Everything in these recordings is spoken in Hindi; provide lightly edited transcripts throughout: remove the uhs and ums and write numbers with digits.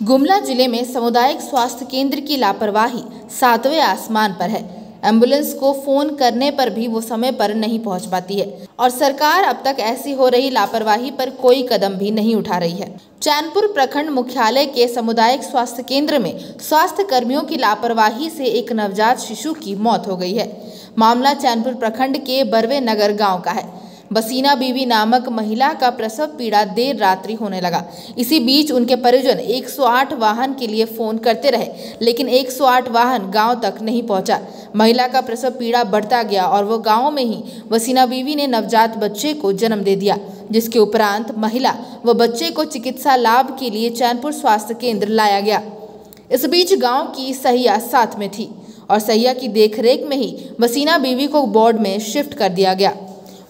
गुमला जिले में सामुदायिक स्वास्थ्य केंद्र की लापरवाही 7वें आसमान पर है। एम्बुलेंस को फोन करने पर भी वो समय पर नहीं पहुंच पाती है और सरकार अब तक ऐसी हो रही लापरवाही पर कोई कदम भी नहीं उठा रही है। चैनपुर प्रखंड मुख्यालय के सामुदायिक स्वास्थ्य केंद्र में स्वास्थ्य कर्मियों की लापरवाही से एक नवजात शिशु की मौत हो गई है। मामला चैनपुर प्रखंड के बरवे नगर गाँव का है। बसीना बीवी नामक महिला का प्रसव पीड़ा देर रात्रि होने लगा। इसी बीच उनके परिजन 108 वाहन के लिए फोन करते रहे, लेकिन 108 वाहन गांव तक नहीं पहुंचा। महिला का प्रसव पीड़ा बढ़ता गया और वो गांव में ही बसीना बीवी ने नवजात बच्चे को जन्म दे दिया, जिसके उपरांत महिला व बच्चे को चिकित्सा लाभ के लिए चैनपुर स्वास्थ्य केंद्र लाया गया। इस बीच गाँव की सहिया साथ में थी और सहिया की देखरेख में ही बसीना बीवी को वार्ड में शिफ्ट कर दिया गया।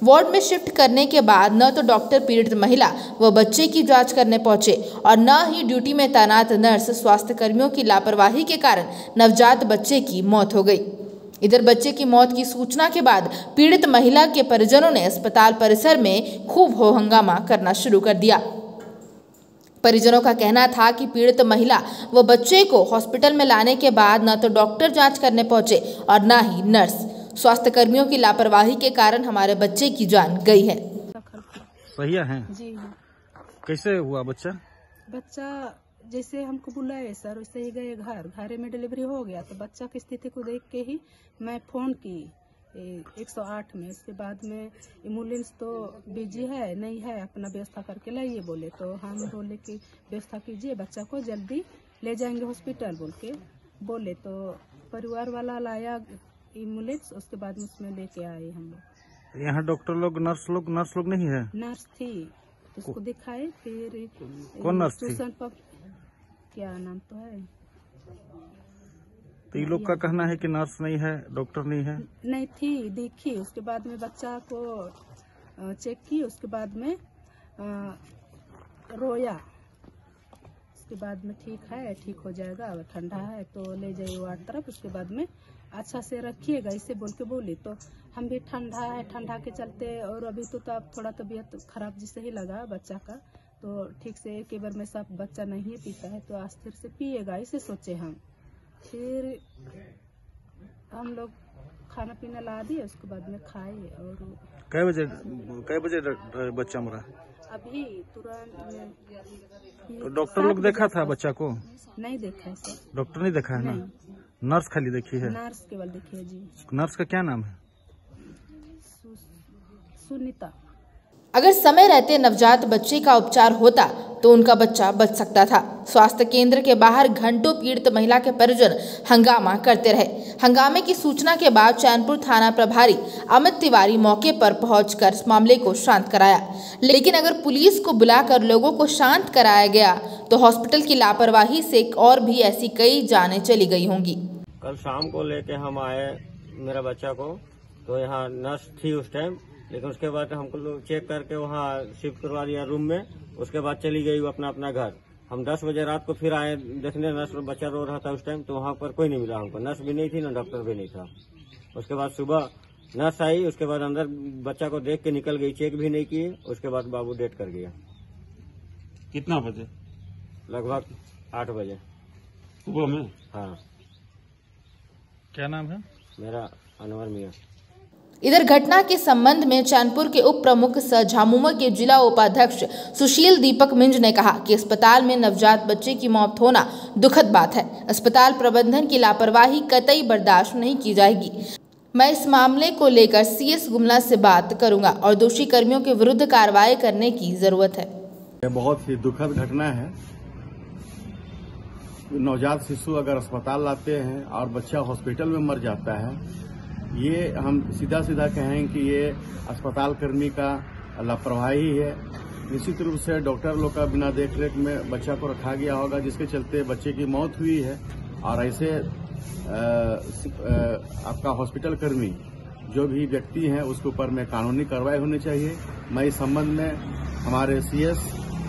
वार्ड में शिफ्ट करने के बाद न तो डॉक्टर पीड़ित महिला व बच्चे की जांच करने पहुंचे और न ही ड्यूटी में तैनात नर्स स्वास्थ्य कर्मियों की लापरवाही के कारण नवजात बच्चे की मौत हो गई। इधर बच्चे की मौत की सूचना के बाद पीड़ित महिला के परिजनों ने अस्पताल परिसर में खूब हो हंगामा करना शुरू कर दिया। परिजनों का कहना था कि पीड़ित महिला व बच्चे को हॉस्पिटल में लाने के बाद न तो डॉक्टर जांच करने पहुंचे और न ही नर्स। स्वास्थ्य कर्मियों की लापरवाही के कारण हमारे बच्चे की जान गई है। सही है जी। कैसे हुआ बच्चा जैसे हमको बुलाए सर वैसे ही गए घर में डिलीवरी हो गया। तो बच्चा की स्थिति को देख के ही मैं फोन की 108 में। उसके बाद में एम्बुलेंस तो बिजी है, नहीं है, अपना व्यवस्था करके लाइए बोले। तो हम बोले कि व्यवस्था कीजिए, बच्चा को जल्दी ले जाएंगे हॉस्पिटल बोले। तो परिवार वाला लाया एम्बुलेंस, उसके बाद में उसमें लेके आए हम लोग। यहाँ डॉक्टर लोग नर्स लोग नहीं है? नर्स थी, उसको दिखाए। फिर कौन नर्स थी? क्या नाम तो है। तो ये लोग का कहना है कि नर्स नहीं है, डॉक्टर नहीं है। नहीं थी, देखी। उसके बाद में बच्चा को चेक की, उसके बाद में रोया। उसके बाद में ठीक हो जाएगा, ठंडा है तो ले जाइए वार्ड तरफ। उसके बाद में अच्छा से रखिएगा, इसे बोल के बोली। तो हम भी ठंडा के चलते, और अभी तो अब थोड़ा तबीयत खराब जिसे ही लगा बच्चा का। तो ठीक से एक बार में सब बच्चा नहीं पीता है तो अस्थिर से पिएगा, इसे सोचे हम। फिर हम लोग खाना पीना ला दिए, उसके बाद में खाए। और कै बजे बच्चा मरा? अभी तुरंत। तो डॉक्टर लोग देखा था बच्चा को? नहीं देखा है सर। डॉक्टर नहीं देखा है ना? नर्स खाली देखी है? नर्स केवल देखी है जी। नर्स का क्या नाम है? सुनीता। अगर समय रहते नवजात बच्चे का उपचार होता तो उनका बच्चा बच सकता था। स्वास्थ्य केंद्र के बाहर घंटों पीड़ित महिला के परिजन हंगामा करते रहे। हंगामे की सूचना के बाद चैनपुर थाना प्रभारी अमित तिवारी मौके पर पहुंचकर इस मामले को शांत कराया। लेकिन अगर पुलिस को बुलाकर लोगों को शांत कराया गया तो हॉस्पिटल की लापरवाही से और भी ऐसी कई जानें चली गई होंगी। कल शाम को लेके हम आए मेरा बच्चा को, तो यहाँ नर्स थी उस टाइम, लेकिन उसके बाद हमको लोग चेक करके वहाँ शिफ्ट करवा दिया रूम में। उसके बाद चली गई वो अपना घर। हम 10 बजे रात को फिर आए देखने, नर्स बच्चा रो रहा था उस टाइम, तो वहाँ पर कोई नहीं मिला हमको। नर्स भी नहीं थी, ना डॉक्टर भी नहीं था। उसके बाद सुबह नर्स आई, उसके बाद अंदर बच्चा को देख के निकल गई, चेक भी नहीं किए। उसके बाद बाबू डेथ कर गया। कितना बजे? लगभग 8 बजे सुबह में। हाँ। क्या नाम है? मेरा अनवर मियाँ। इधर घटना के संबंध में चैनपुर के उप प्रमुख सह झामुमो के जिला उपाध्यक्ष सुशील दीपक मिंज ने कहा कि अस्पताल में नवजात बच्चे की मौत होना दुखद बात है। अस्पताल प्रबंधन की लापरवाही कतई बर्दाश्त नहीं की जाएगी। मैं इस मामले को लेकर CS गुमला से बात करूंगा और दोषी कर्मियों के विरुद्ध कार्रवाई करने की जरूरत है। यह बहुत ही दुखद घटना है। नवजात शिशु अगर अस्पताल लाते हैं और बच्चा हॉस्पिटल में मर जाता है, ये हम सीधा कहें कि ये अस्पताल कर्मी का लापरवाही है। निश्चित रूप से डॉक्टर लोग का बिना देखरेख में बच्चा को रखा गया होगा, जिसके चलते बच्चे की मौत हुई है। और ऐसे आपका हॉस्पिटल कर्मी जो भी व्यक्ति हैं उसके ऊपर में कानूनी कार्रवाई होनी चाहिए। मैं इस संबंध में हमारे CS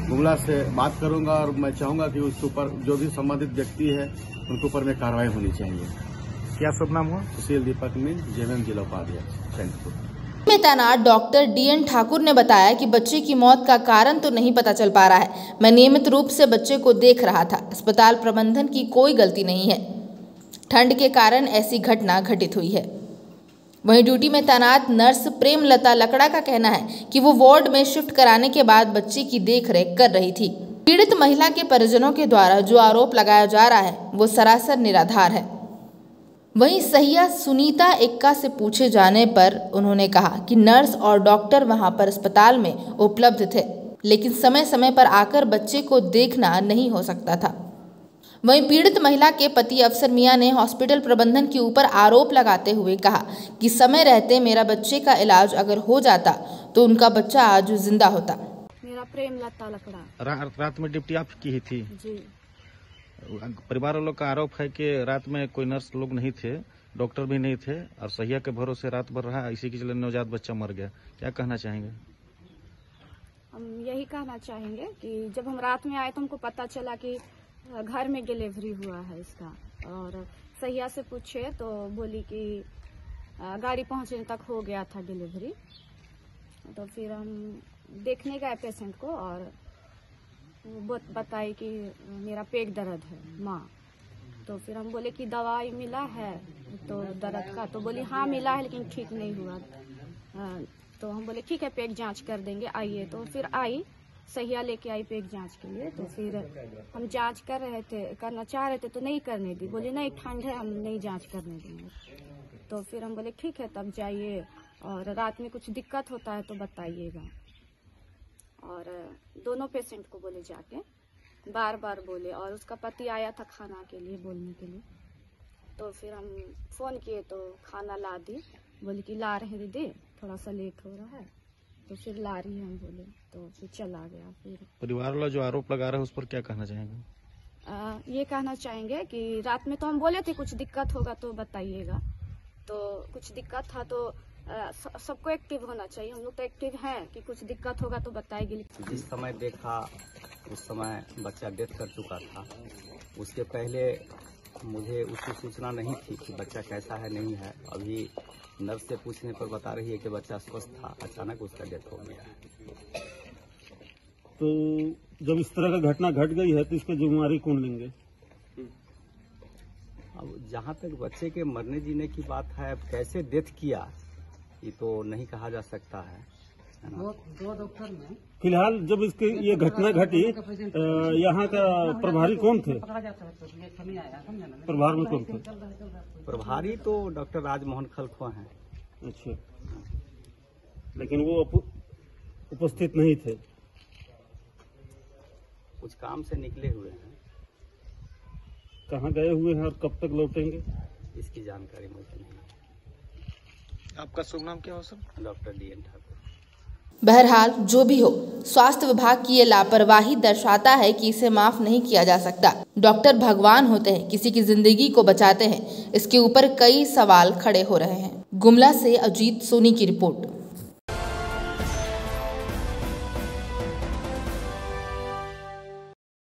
गुमला से बात करूंगा और मैं चाहूंगा कि उसके ऊपर जो भी संबंधित व्यक्ति है उनके ऊपर में कार्रवाई होनी चाहिए। क्या सब नाम हुआ? सुशील दीपक मिंज, JVM जिला उपाध्यक्ष चैनपुर। में तैनात डॉक्टर DN ठाकुर ने बताया कि बच्चे की मौत का कारण तो नहीं पता चल पा रहा है। मैं नियमित रूप से बच्चे को देख रहा था। अस्पताल प्रबंधन की कोई गलती नहीं है। ठंड के कारण ऐसी घटना घटित हुई है। वहीं ड्यूटी में तैनात नर्स प्रेमलता लकड़ा का कहना है कि वो वार्ड में शिफ्ट कराने के बाद बच्चे की देखरेख कर रही थी। पीड़ित महिला के परिजनों के द्वारा जो आरोप लगाया जा रहा है वो सरासर निराधार है। वहीं सहिया सुनीता एक्का से पूछे जाने पर उन्होंने कहा कि नर्स और डॉक्टर वहां पर अस्पताल में उपलब्ध थे, लेकिन समय समय पर आकर बच्चे को देखना नहीं हो सकता था। वहीं पीड़ित महिला के पति अफसर मियां ने हॉस्पिटल प्रबंधन के ऊपर आरोप लगाते हुए कहा कि समय रहते मेरा बच्चे का इलाज अगर हो जाता तो उनका बच्चा आज जिंदा होता। मेरा प्रेमलता लकड़ा। रात में ड्यूटी आप की ही थी जी। परिवार वालों का आरोप है कि रात में कोई नर्स लोग नहीं थे, डॉक्टर भी नहीं थे और सहिया के भरोसे रात भर रहा, इसी के चलते नवजात बच्चा मर गया। क्या कहना चाहेंगे? हम यही कहना चाहेंगे कि जब हम रात में आए तो हमको पता चला कि घर में डिलीवरी हुआ है इसका, और सहिया से पूछे तो बोली कि गाड़ी पहुंचने तक हो गया था डिलीवरी। तो फिर हम देखने गए पेशेंट को और वो बताई कि मेरा पेट दर्द है माँ। तो फिर हम बोले कि दवाई मिला है तो दर्द का, तो बोली हाँ मिला है लेकिन ठीक नहीं हुआ। तो हम बोले ठीक है पेट जांच कर देंगे, आइए। तो फिर आई, सहिया लेके आई पेट जांच के लिए। तो फिर हम जांच करना चाह रहे थे तो नहीं करने दी, बोले नहीं ठंड है हम नहीं जांच करने देंगे। तो फिर हम बोले ठीक है तब जाइए, और रात में कुछ दिक्कत होता है तो बताइएगा। और दोनों पेशेंट को बोले जाके, बार बार बोले, और उसका पति आया था खाना के लिए बोलने के लिए। तो फिर हम फोन किए तो खाना ला दी, बोले कि ला रहे दीदी थोड़ा सा लेट हो रहा है, तो फिर ला रही है हम बोले, तो फिर चला गया। फिर परिवार वाला जो आरोप लगा रहा है उस पर क्या कहना चाहेंगे? ये कहना चाहेंगे कि रात में तो हम बोले थे कुछ दिक्कत होगा तो बताइएगा, तो कुछ दिक्कत था तो सबको एक्टिव होना चाहिए। हम लोग तो एक्टिव हैं कि कुछ दिक्कत होगा तो बताएगी। जिस समय देखा उस समय बच्चा डेथ कर चुका था। उसके पहले मुझे उसकी सूचना नहीं थी कि बच्चा कैसा है नहीं है। अभी नर्स से पूछने पर बता रही है कि बच्चा स्वस्थ था, अचानक उसका डेथ हो गया। तो जब इस तरह का घटना घट गई है तो इसका जिम्मेवारी कौन लेंगे? अब जहाँ तक बच्चे के मरने जीने की बात है, अब कैसे डेथ किया ये तो नहीं कहा जा सकता है ना? फिलहाल जब इसकी ये घटना घटी यहाँ का प्रभारी कौन थे? प्रभार में कौन थे? प्रभारी तो डॉक्टर राजमोहन खलखो हैं। अच्छा, लेकिन वो उपस्थित नहीं थे? कुछ काम से निकले हुए हैं। कहाँ गए हुए हैं और कब तक लौटेंगे इसकी जानकारी मुझे नहीं। आपका शुभ नाम क्या हो सर? Doctor DN Thakur. बहरहाल जो भी हो, स्वास्थ्य विभाग की ये लापरवाही दर्शाता है कि इसे माफ नहीं किया जा सकता। डॉक्टर भगवान होते हैं, किसी की जिंदगी को बचाते हैं। इसके ऊपर कई सवाल खड़े हो रहे हैं। गुमला से अजीत सोनी की रिपोर्ट।